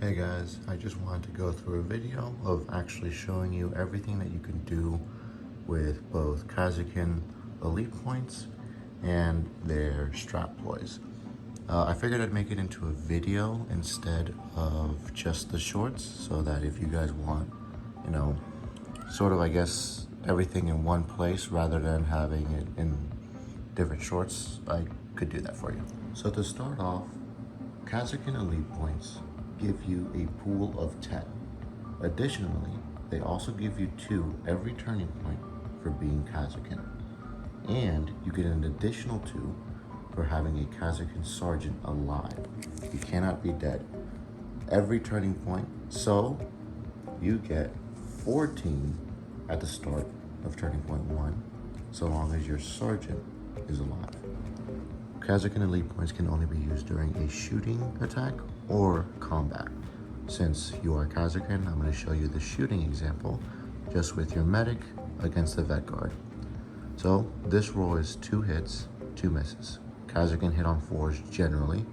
Hey guys, I just wanted to go through a video of actually showing you everything that you can do with both Kasrkin Elite Points and their Strat Ploys. I figured I'd make it into a video instead of just the shorts, so that if you guys want, sort of, I guess, everything in one place rather than having it in different shorts, I could do that for you. So to start off, Kasrkin Elite Points give you a pool of 10. Additionally, they also give you 2 every turning point for being Kasrkin. And you get an additional 2 for having a Kasrkin Sergeant alive. You cannot be dead. Every turning point, so you get 14 at the start of turning point 1, so long as your Sergeant is alive. Kasrkin Elite Points can only be used during a shooting attack or combat. Since you are Kasrkin, I'm going to show you the shooting example just with your medic against the vet guard. So this roll is 2 hits, 2 misses. Kasrkin hit on 4s generally.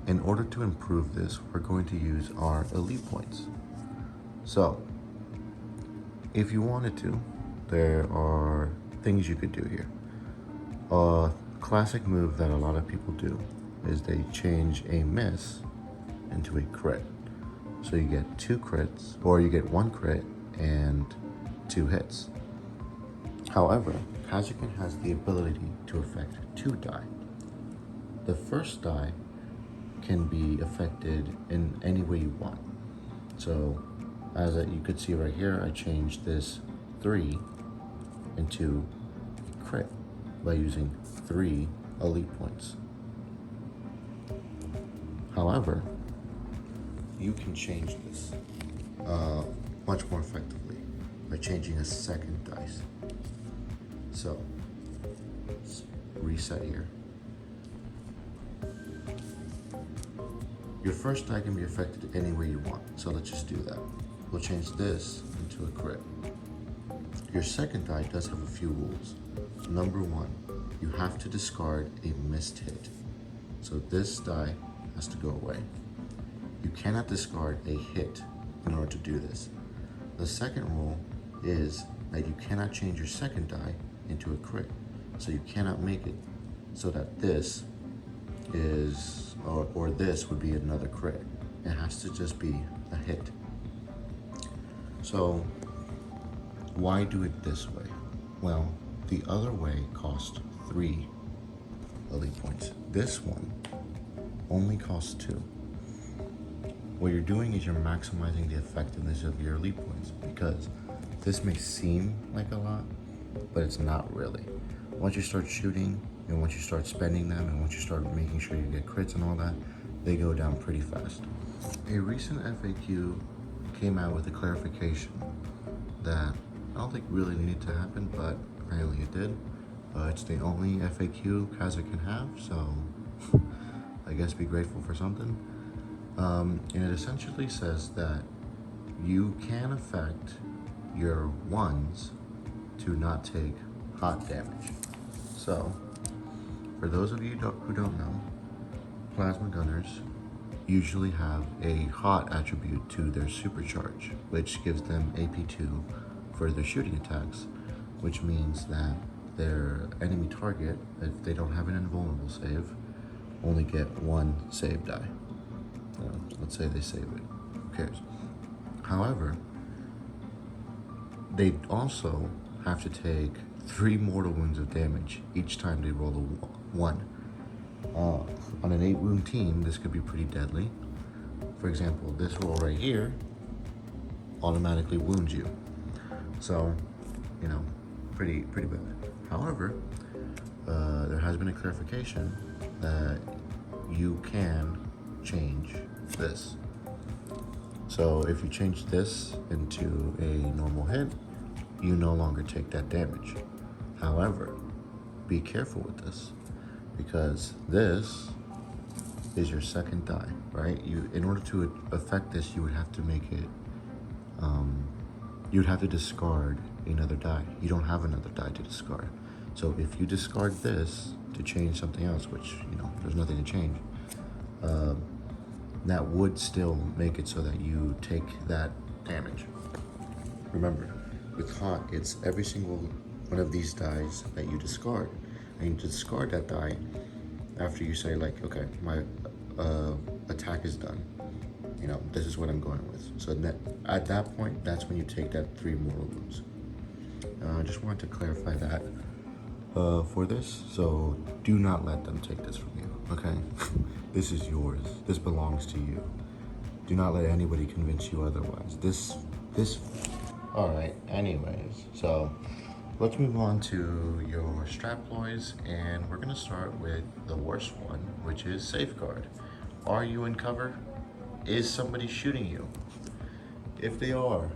In order to improve this, we're going to use our Elite Points. So if you wanted to, there are things you could do here. Classic move that a lot of people do is they change a miss into a crit. So you get 2 crits, or you get 1 crit and 2 hits. However, Kasrkin has the ability to affect 2 die. The first die can be affected in any way you want. So as you could see right here, I changed this 3 into crit by using 3 Elite Points. However, you can change this much more effectively by changing a second dice. So, let's reset here. Your first die can be affected any way you want, so let's just do that. We'll change this into a crit. Your second die does have a few rules. Number 1, you have to discard a missed hit. So this die has to go away. You cannot discard a hit in order to do this. The second rule is that you cannot change your second die into a crit. So you cannot make it so that this is, or this would be another crit. It has to just be a hit. So why do it this way? Well, the other way cost 3 Elite Points. This one only costs 2. What you're doing is you're maximizing the effectiveness of your Elite Points, because this may seem like a lot, but it's not really. Once you start shooting, and once you start spending them, and once you start making sure you get crits and all that, they go down pretty fast. A recent FAQ came out with a clarification that I don't think really needed to happen, but apparently it did. It's the only FAQ Kasrkin can have, so I guess be grateful for something. And it essentially says that you can affect your 1s to not take hot damage. So, for those of you who don't know, plasma gunners usually have a hot attribute to their supercharge, which gives them AP2 for their shooting attacks, which means that their enemy target, if they don't have an invulnerable save, only get 1 save die. Let's say they save it, who cares? However, they also have to take 3 mortal wounds of damage each time they roll a 1. On an 8 wound team, this could be pretty deadly. For example, this roll right here automatically wounds you. So, pretty bad. However, there has been a clarification that you can change this. So if you change this into a normal hit, you no longer take that damage. However, be careful with this, because this is your second die, right? In order to affect this, you would have to make it, you'd have to discard another die. You don't have another die to discard. So if you discard this to change something else, which, there's nothing to change, that would still make it so that you take that damage. Remember, with hot, it's every single one of these dies that you discard. And you discard that die after you say like, okay, my attack is done. You know, this is what I'm going with. So that, at that point, that's when you take that 3 mortal wounds. I just wanted to clarify that for this. So do not let them take this from you, okay? This is yours. This belongs to you. Do not let anybody convince you otherwise. All right, anyways, so let's move on to your Strat Ploys, and we're gonna start with the worst one, which is Safeguard. Are you in cover? Is somebody shooting you? If they are,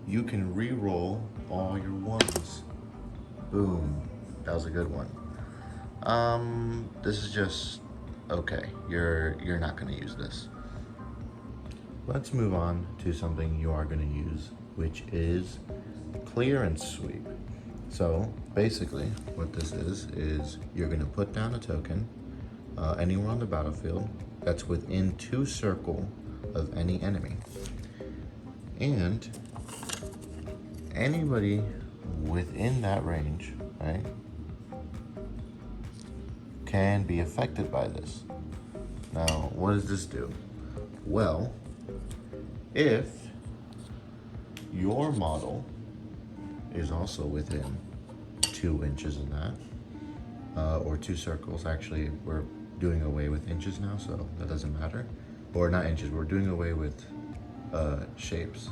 you can re-roll all your ones. Boom, that was a good one. This is just, okay, you're not gonna use this. Let's move on to something you are gonna use, which is Clearance Sweep. So basically what this is you're gonna put down a token anywhere on the battlefield that's within 2 circle of any enemy. And anybody within that range, right, can be affected by this. Now, what does this do? Well, if your model is also within 2 inches of that, or 2 circles, actually, we're doing away with inches now, so that doesn't matter. Or not inches, we're doing away with shapes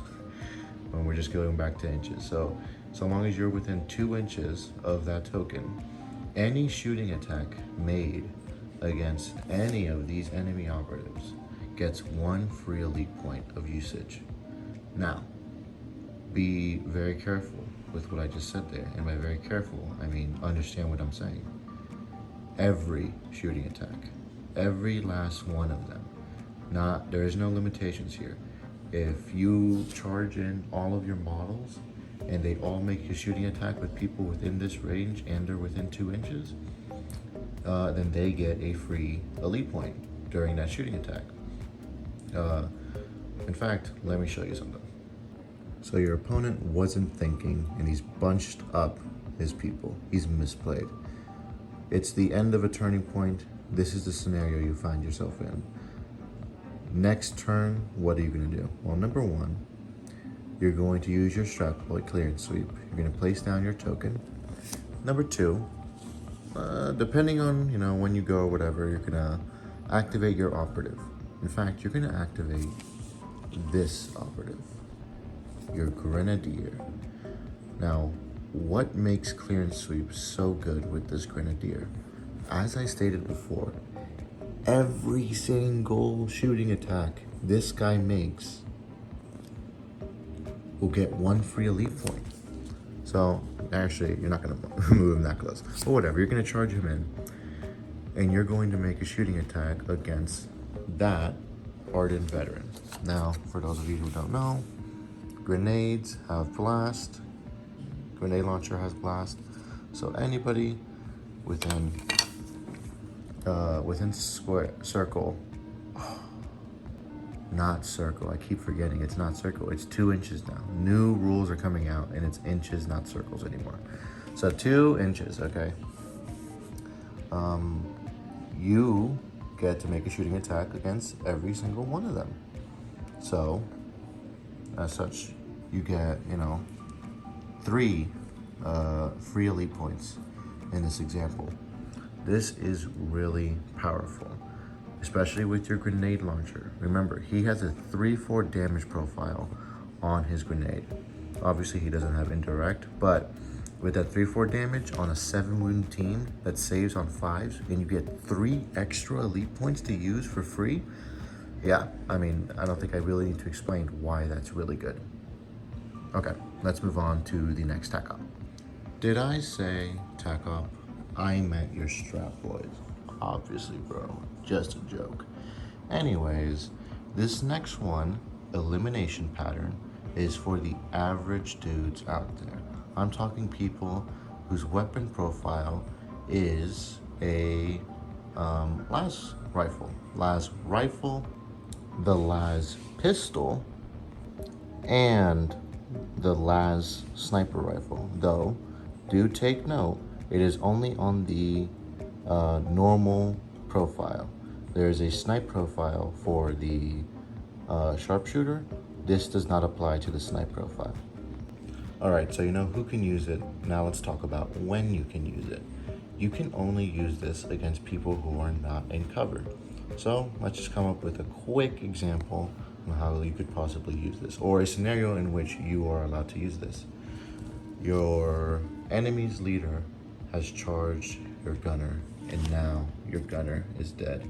when we're just going back to inches. So long as you're within 2 inches of that token, any shooting attack made against any of these enemy operatives gets 1 free elite point of usage. Now, be very careful with what I just said there, and by very careful, I mean understand what I'm saying. Every shooting attack, every last one of them, there is no limitations here. If you charge in all of your models and they all make a shooting attack with people within this range and are within 2 inches, then they get a free elite point during that shooting attack. In fact, let me show you something. So your opponent wasn't thinking and he's bunched up his people. He's misplayed. It's the end of a turning point. This is the scenario you find yourself in. Next turn, what are you gonna do? Well, number 1, you're going to use your Strat Ploy Clearance Sweep. You're gonna place down your token. Number 2, depending on when you go or whatever, you're gonna activate your operative. In fact, you're gonna activate this operative, your Grenadier. Now, what makes Clearance Sweep so good with this Grenadier? As I stated before, every single shooting attack this guy makes will get 1 free elite point. So actually, you're not gonna move him that close, but whatever, you're gonna charge him in and you're going to make a shooting attack against that hardened veteran. Now, for those of you who don't know, grenades have blast, grenade launcher has blast, so anybody within circle, not circle, I keep forgetting it's not circle, it's 2 inches now. New rules are coming out and it's inches, not circles anymore. So 2 inches, okay? You get to make a shooting attack against every single one of them. So, as such, you get, 3 free elite points in this example. This is really powerful, especially with your grenade launcher. Remember, he has a 3-4 damage profile on his grenade. Obviously, he doesn't have indirect, but with that 3-4 damage on a 7 wound team that saves on 5s, and you get 3 extra elite points to use for free, yeah, I mean, I don't think I really need to explain why that's really good. Okay, let's move on to the next Tac Op. Did I say Tac Op? I meant your Strat Ploys. Obviously, bro, just a joke. Anyways, this next one, elimination pattern, is for the average dudes out there. I'm talking people whose weapon profile is a las rifle. Las rifle the las pistol and the las sniper rifle, though do take note, it is only on the normal profile. There is a snipe profile for the sharpshooter. This does not apply to the snipe profile. Alright, so you know who can use it. Now let's talk about when you can use it. You can only use this against people who are not in cover. So let's just come up with a quick example on how you could possibly use this, or a scenario in which you are allowed to use this. Your enemy's leader has charged your gunner, and now your gunner is dead.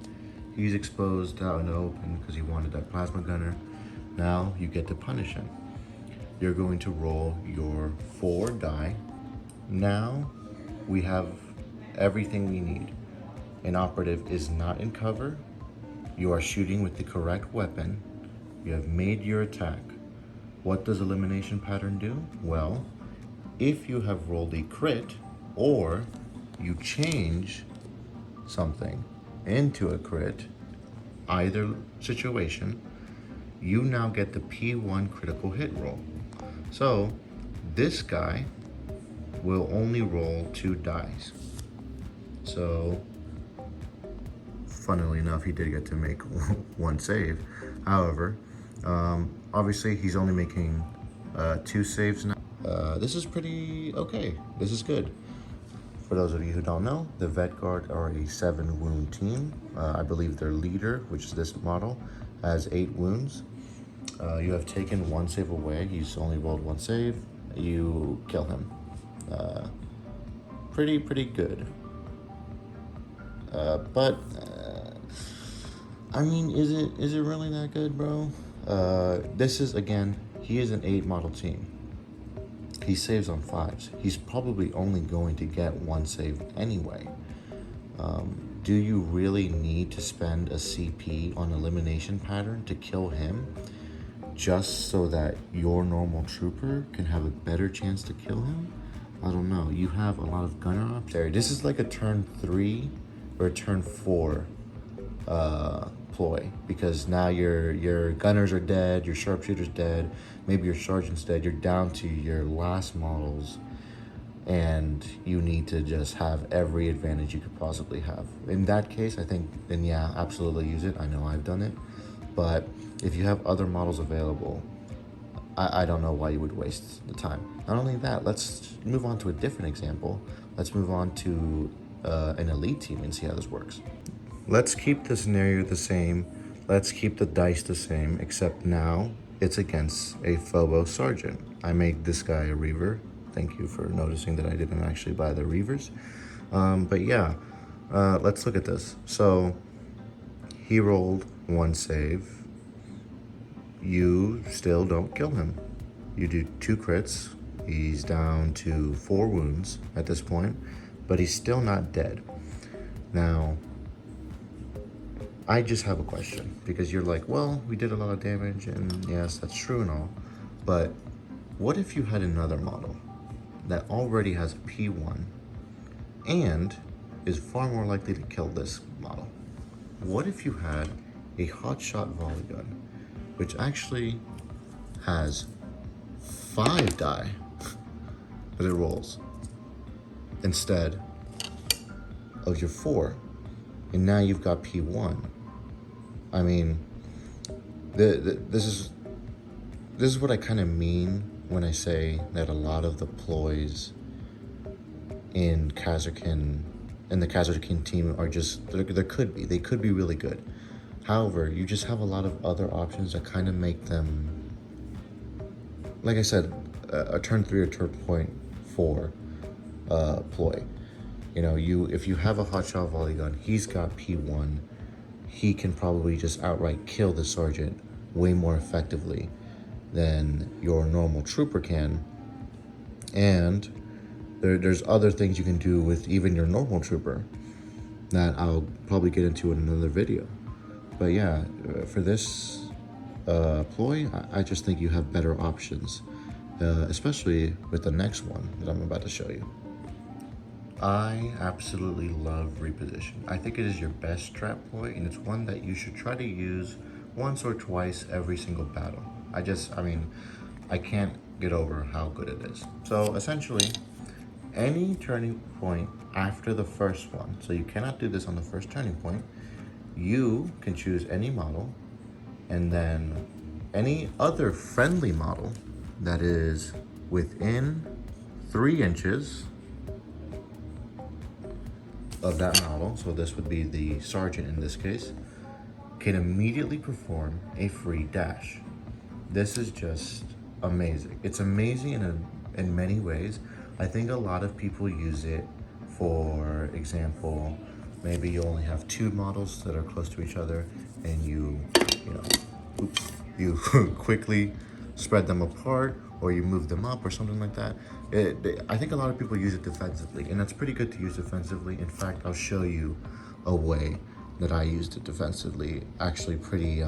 He's exposed out in the open because he wanted that plasma gunner. Now you get to punish him. You're going to roll your 4 die. Now we have everything we need. An operative is not in cover. You are shooting with the correct weapon. You have made your attack. What does elimination pattern do? Well, if you have rolled a crit or you change something into a crit, either situation, you now get the P1 critical hit roll. So this guy will only roll 2 dice. So funnily enough, he did get to make 1 save. However, obviously he's only making 2 saves now. This is pretty okay. This is good. For those of you who don't know, the Vet Guard are a 7 wound team. I believe their leader, which is this model, has 8 wounds. You have taken 1 save away. He's only rolled 1 save. You kill him. Pretty good. But I mean, is it really that good, bro? This is, again, he is an 8 model team. He saves on 5s. He's probably only going to get 1 save anyway. Do you really need to spend a CP on elimination pattern to kill him just so that your normal trooper can have a better chance to kill him? I don't know. You have a lot of gunner options. This is like a turn 3 or a turn 4 ploy, because now your gunners are dead, your sharpshooter's dead, maybe your sergeant's dead. You're down to your last models, and you need to just have every advantage you could possibly have. In that case, I think, then yeah, absolutely use it. I know I've done it. But if you have other models available, I don't know why you would waste the time. Not only that, let's move on to a different example. Let's move on to an elite team and see how this works. Let's keep the scenario the same. Let's keep the dice the same, except now it's against a Phobos sergeant. I made this guy a Reaver. Thank you for noticing that I didn't actually buy the Reavers. But yeah, let's look at this. So he rolled 1 save. You still don't kill him. You do 2 crits. He's down to 4 wounds at this point, but he's still not dead. Now, I just have a question, because you're like, well, we did a lot of damage, and yes, that's true and all, but what if you had another model that already has a P1 and is far more likely to kill this model? What if you had a hotshot volley gun, which actually has 5 die that it rolls instead of your 4, and now you've got P1? I mean, this is what I kind of mean when I say that a lot of the ploys in Kasrkin and the Kasrkin team are just, they could be really good. However, you just have a lot of other options that kind of make them, like I said, a turn 3 or turn 4 ploy. You know, if you have a hotshot volley gun, he's got P1. He can probably just outright kill the sergeant way more effectively than your normal trooper can. And there's other things you can do with even your normal trooper that I'll probably get into in another video. But yeah, for this ploy, I just think you have better options, especially with the next one that I'm about to show you. I absolutely love reposition. I think it is your best strat ploy, and it's one that you should try to use once or twice every single battle. I mean, I can't get over how good it is. So essentially, any turning point after the first one, so you cannot do this on the first turning point, you can choose any model, and then any other friendly model that is within 3 inches of that model, so this would be the sergeant in this case, can immediately perform a free dash. This is just amazing. It's amazing in many ways. I think a lot of people use it, for example, maybe you only have 2 models that are close to each other, and you quickly spread them apart, or you move them up or something like that. I think a lot of people use it defensively, and that's pretty good to use defensively. In fact, I'll show you a way that I used it defensively, actually pretty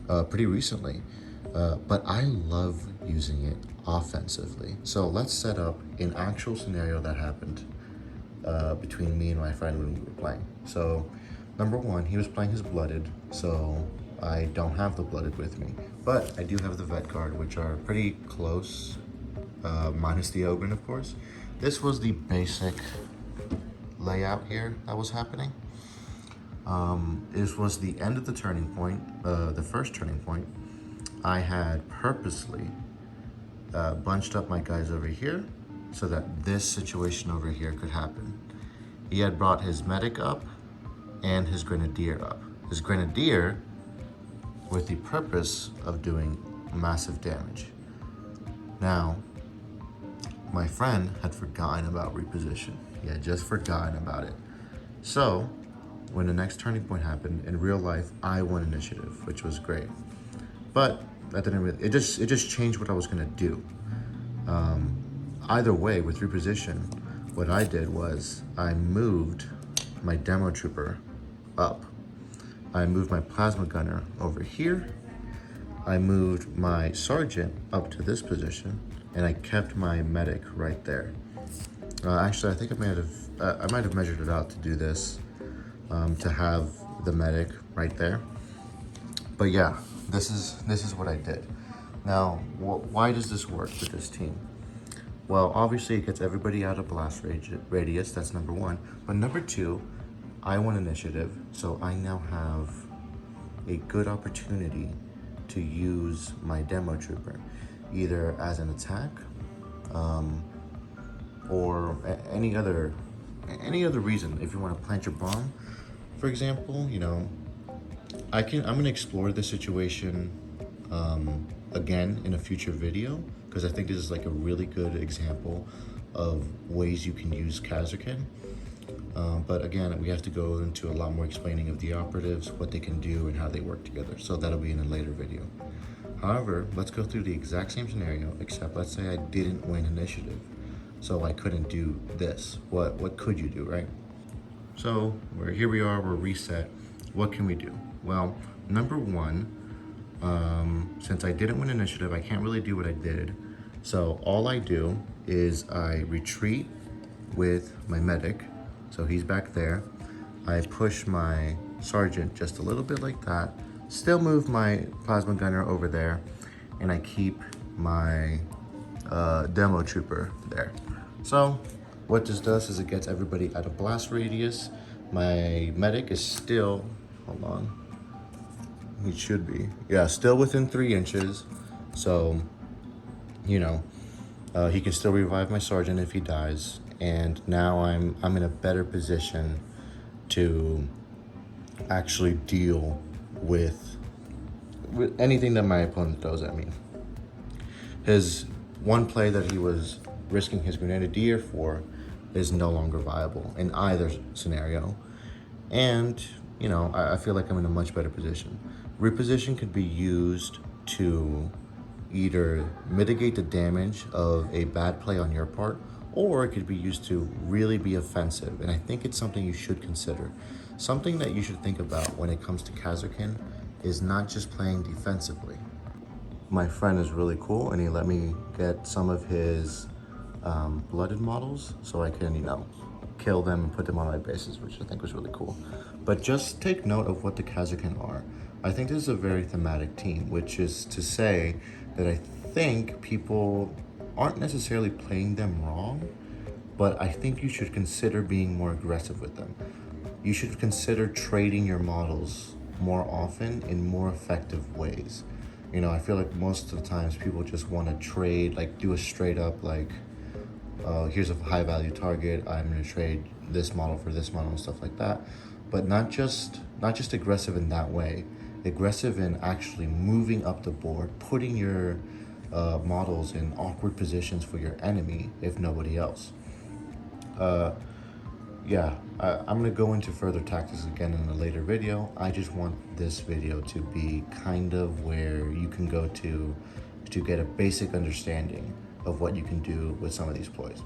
recently. But I love using it offensively. So let's set up an actual scenario that happened between me and my friend when we were playing. So number 1, he was playing his blooded, so I don't have the blooded with me, but I do have the vet guard, which are pretty close, minus the ogre, of course. This was the basic layout here that was happening. This was the end of the turning point, the first turning point. I had purposely bunched up my guys over here so that this situation over here could happen. He had brought his medic up and his grenadier up. His grenadier with the purpose of doing massive damage. Now, my friend had forgotten about reposition. He had just forgotten about it. So, when the next turning point happened, in real life, I won initiative, which was great. But that didn't really, it just changed what I was gonna do. Either way, with reposition, what I did was I moved my demo trooper up. I moved my plasma gunner over here. I moved my sergeant up to this position, and I kept my medic right there. Actually, I think I might have measured it out to do this, to have the medic right there. But yeah, this is what I did. Now, why does this work with this team? Well, obviously it gets everybody out of blast radius, that's number 1. But number 2, I won initiative, so I now have a good opportunity to use my demo trooper, either as an attack, or any other reason. If you want to plant your bomb, for example, you know, I'm gonna explore this situation again in a future video, because I think this is like a really good example of ways you can use Kasrkin. But again, we have to go into a lot more explaining of the operatives, what they can do, and how they work together. So that'll be in a later video. However, let's go through the exact same scenario, except let's say I didn't win initiative, so I couldn't do this. What could you do, right? So here we are, we're reset. What can we do? Well, number 1, since I didn't win initiative, I can't really do what I did. So all I do is I retreat with my medic. So he's back there. I push my sergeant just a little bit like that. Still move my plasma gunner over there. And I keep my demo trooper there. So what this does is it gets everybody out of blast radius. My medic is still, hold on. He should be, yeah, still within 3 inches. So, you know, he can still revive my sergeant if he dies. And now I'm in a better position to actually deal with anything that my opponent throws at me. His one play that he was risking his grenadier for is no longer viable in either scenario. And, you know, I feel like I'm in a much better position. Reposition could be used to either mitigate the damage of a bad play on your part, or it could be used to really be offensive. And I think it's something you should consider. Something that you should think about when it comes to Kasrkin is not just playing defensively. My friend is really cool, and he let me get some of his blooded models so I can, you know, kill them and put them on my bases, which I think was really cool. But just take note of what the Kasrkin are. I think this is a very thematic team, which is to say that I think people aren't necessarily playing them wrong, but I think you should consider being more aggressive with them. You should consider trading your models more often in more effective ways. You know, I feel like most of the times people just want to trade, like do a straight up like, here's a high value target, I'm gonna trade this model for this model and stuff like that. But not just aggressive in that way, aggressive in actually moving up the board, putting your models in awkward positions for your enemy, if nobody else. Yeah, I'm gonna go into further tactics again in a later video. I just want this video to be kind of where you can go to get a basic understanding of what you can do with some of these ploys.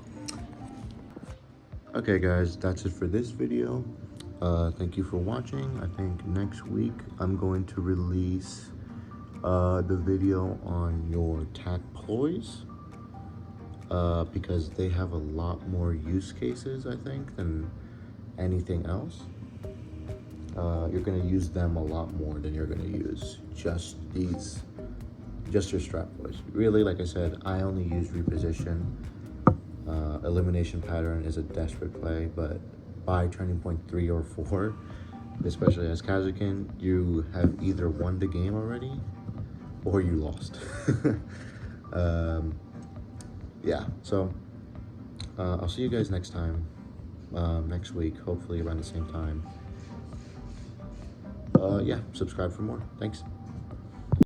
Okay guys, that's it for this video. Thank you for watching. I think next week I'm going to release the video on your Tac Ploys. Because they have a lot more use cases, I think, than anything else. You're gonna use them a lot more than you're gonna use just your Strat Ploys. Really, like I said, I only use reposition. Elimination pattern is a desperate play, but by turning point 3 or 4, especially as Kasrkin, you have either won the game already or you lost. Yeah, so I'll see you guys next time, next week, hopefully around the same time. Yeah, subscribe for more. Thanks.